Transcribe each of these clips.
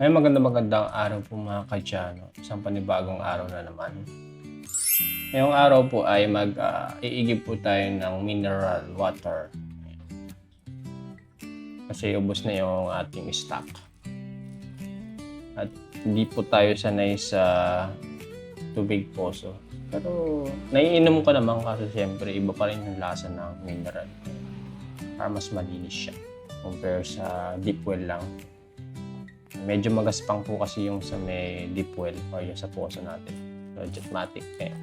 Ay magandang araw po mga kadyano. Isang panibagong araw na naman. Ngayong araw po ay iigib po tayo ng mineral water. Kasi ubos na yung ating stock. At hindi po tayo sanay sa tubig poso. Pero naiinom ko naman kasi siyempre iba pa rin yung lasa ng mineral. Para mas malinis siya compare sa deep well lang. Medyo magaspang po kasi yung sa may deep well o yung sa poso natin. So, Jetmatic. Kaya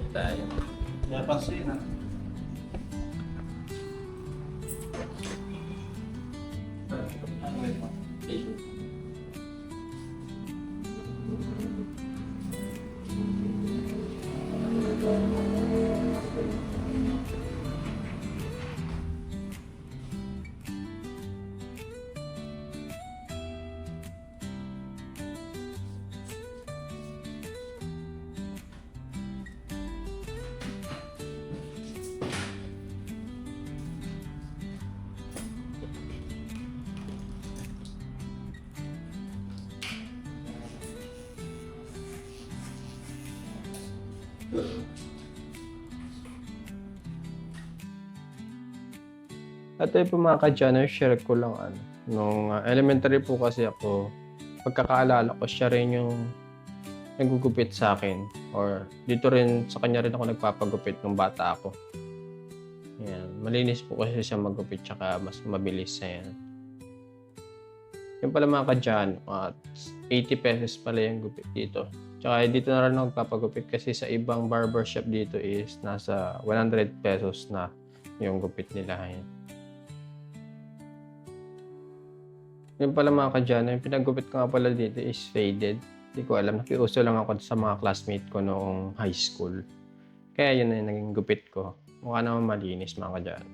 tayo. Napansin na. At ito po mga kadyano, share ko lang nung elementary po kasi ako, pagkakaalala ko siya rin yung nagugupit sa akin or dito rin sa kanya rin ako nagpapagupit nung bata ako. Yan. Malinis po kasi siya magupit tsaka mas mabilis yan. Yung pala mga kadyano, 80 pesos pala yung gupit dito. Tsaka dito na rin ako nagpapagupit kasi sa ibang barbershop dito is nasa 100 pesos na yung gupit nila. Yan. Yung pala mga kadyano, yung pinagupit ko nga pala dito is faded. Hindi ko alam, nakiuso lang ako sa mga classmate ko noong high school. Kaya yun na yung naging gupit ko. Mukha naman malinis mga kadyano.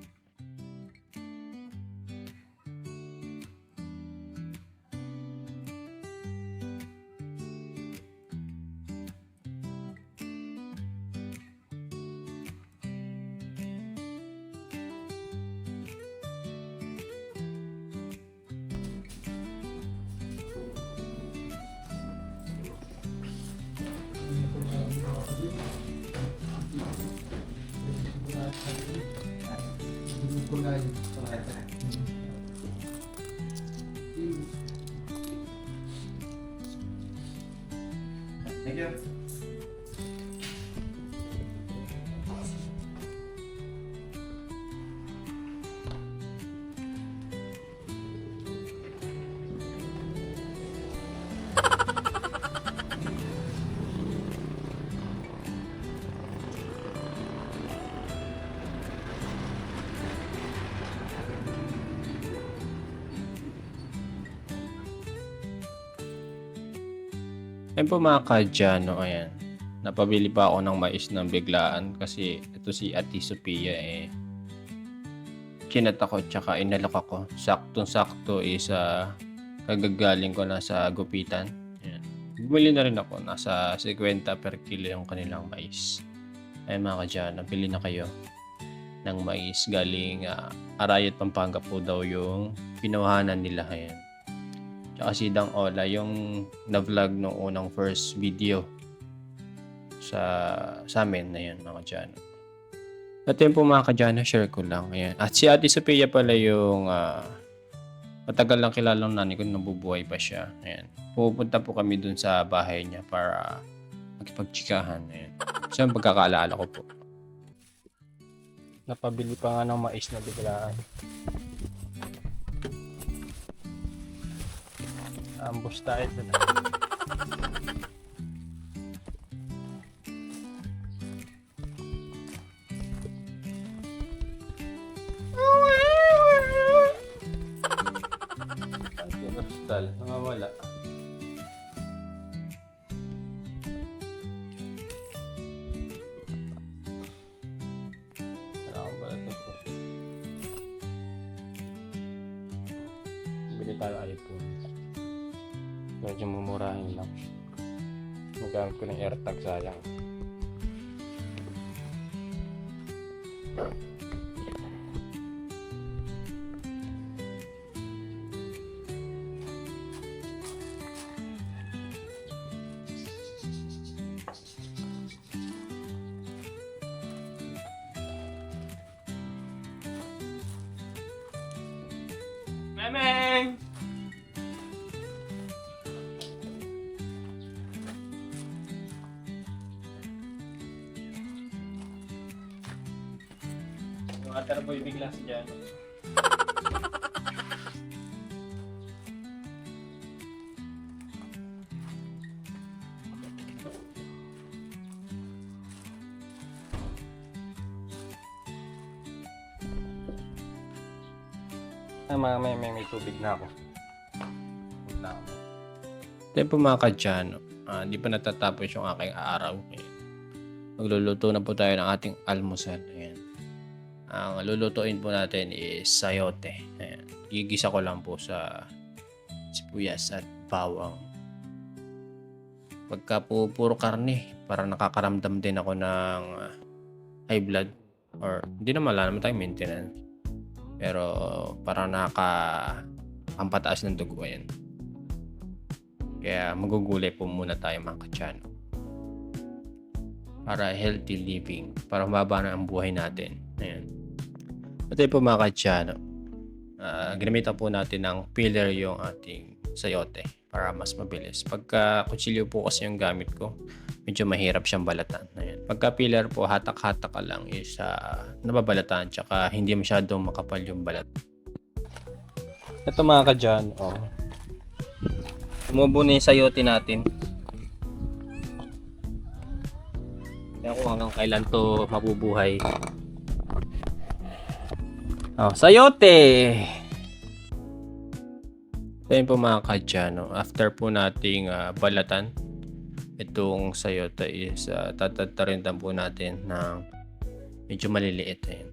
Thank you. Ayun po mga kadyano, ayan. Napabili pa ako ng mais ng biglaan kasi ito si Ate Sophia chinat ako tsaka inalok ako. Saktong-sakto is kagagaling ko na sa gupitan. Ayan. Bumili na rin ako. Nasa 50 per kilo yung kanilang mais. Ayun mga kadyano, bili na kayo ng mais galing Arayat, Pampanga po daw yung pinawahanan nila. Ayan. Tsaka si Dang Ola, yung na-vlog nung unang first video sa amin na yun mga kadyano. At yun po mga kadyano, share ko lang. Ayan. At si Ate Sophia pala yung matagal lang kilalang nanay ko nung nabubuhay pa siya. Ayan. Pupunta po kami dun sa bahay niya para makipagtsikahan. Ayan. So yung pagkakaalala ko po. Napabili pa nga ng mais na biglaan. Ambos tayo doon. Anti-hostal, nawawala. Kailangan pala ito po. Bili tayo iPhone. Medyo mumurahin lang. Magamit ko ng AirTag, sayang. Emeng! Water boy bigla si Jan. May tubig na ako. Ito po mga kadyano. Di pa natatapos yung aking araw. Ayan. Magluluto na po tayo ng ating almusal. Ayan. Ang lulutuin po natin is sayote. Ayan. Gigisa ko lang po sa sibuyas at bawang. Pagka po puro karne, parang nakakaramdam din ako ng high blood. Or hindi naman, wala naman tayong maintenance. Pero parang pampataas ng dugo. Ayan. Kaya magugulay po muna tayo mga kadyano. Para healthy living. Para mababa na ang buhay natin. Ayan. Ito po mga kadyano. Ginamitan po natin ng peeler yung ating sayote para mas mabilis. Pagka kutsilyo po kasi yung gamit ko, medyo mahirap siyang balatan. Ayan. Pagka peeler po, hatak-hatak ka lang is nababalatan tsaka hindi masyadong makapal yung balat. Ito mga kadyano. Tumubo na yung sayote natin. Kaya kung hanggang kailan to mabubuhay. Sayote! Ayun po mga kadyano. After po nating balatan, itong sayote is tatatarintan po natin ng medyo maliliit. Ayun.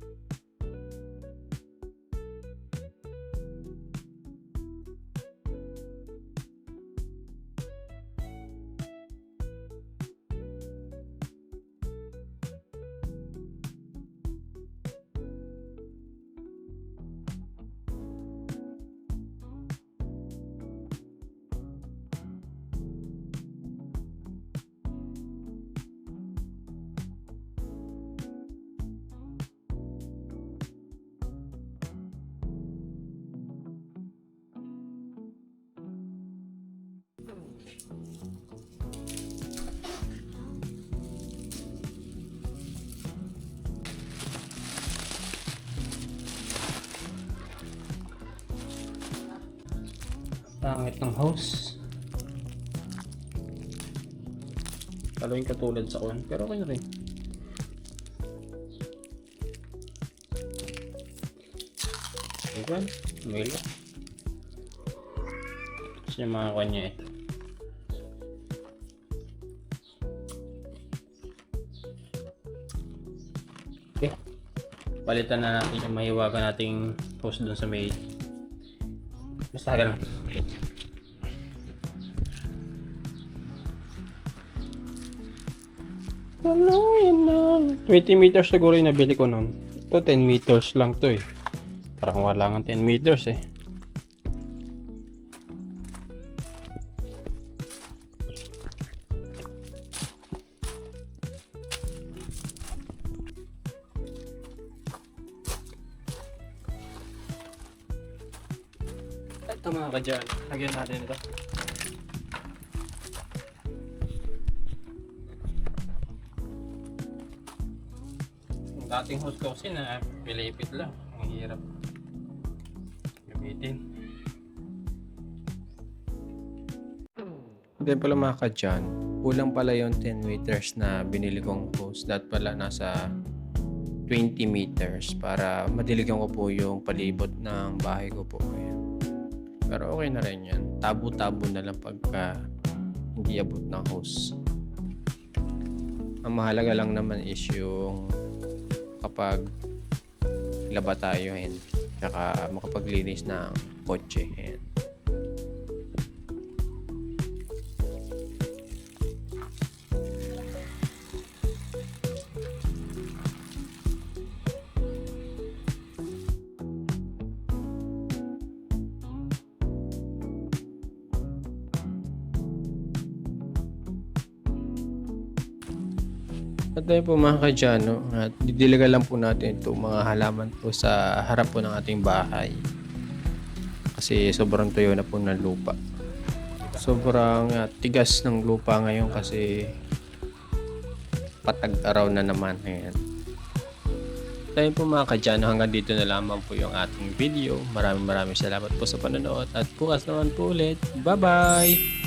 Pangit ng hose. Kalawin katulad sa on, pero okay na rin. Ayan, milo. Tapos yung mga kanya eh. Okay. Palitan na natin yung mahiwagan nating hose dun sa may. Basta ganun. Wala, yan lang. 20 meters siguro yung nabili ko nun. Ito 10 meters lang to eh. Parang wala nga 10 meters eh. Ito mga kadyan, lagyan natin ito. Ang dating hose ko kasi na pilipit lang, ang hirap gamitin. Then pala mga kadyan, kulang pala yung 10 meters na binili kong hose. Dapat pala nasa 20 meters para madiligan ko po yung palibot ng bahay ko po. Ayan. Pero okay na rin yan. Tabo-tabo na lang pagka hindi abot ng hose. Ang mahalaga lang naman is yung kapag laba tayo and saka makapaglinis ng kotse. Ayan. At tayo po mga kadyano, at didiligan lang po natin ito mga halaman po sa harap po ng ating bahay. kasi sobrang tuyo na po ng lupa. Sobrang tigas ng lupa ngayon kasi patag araw na naman. Ayan. Tayo po mga kadyano, hanggang dito na lamang po yung ating video. Maraming salamat po sa panonood at bukas naman po ulit. Bye bye!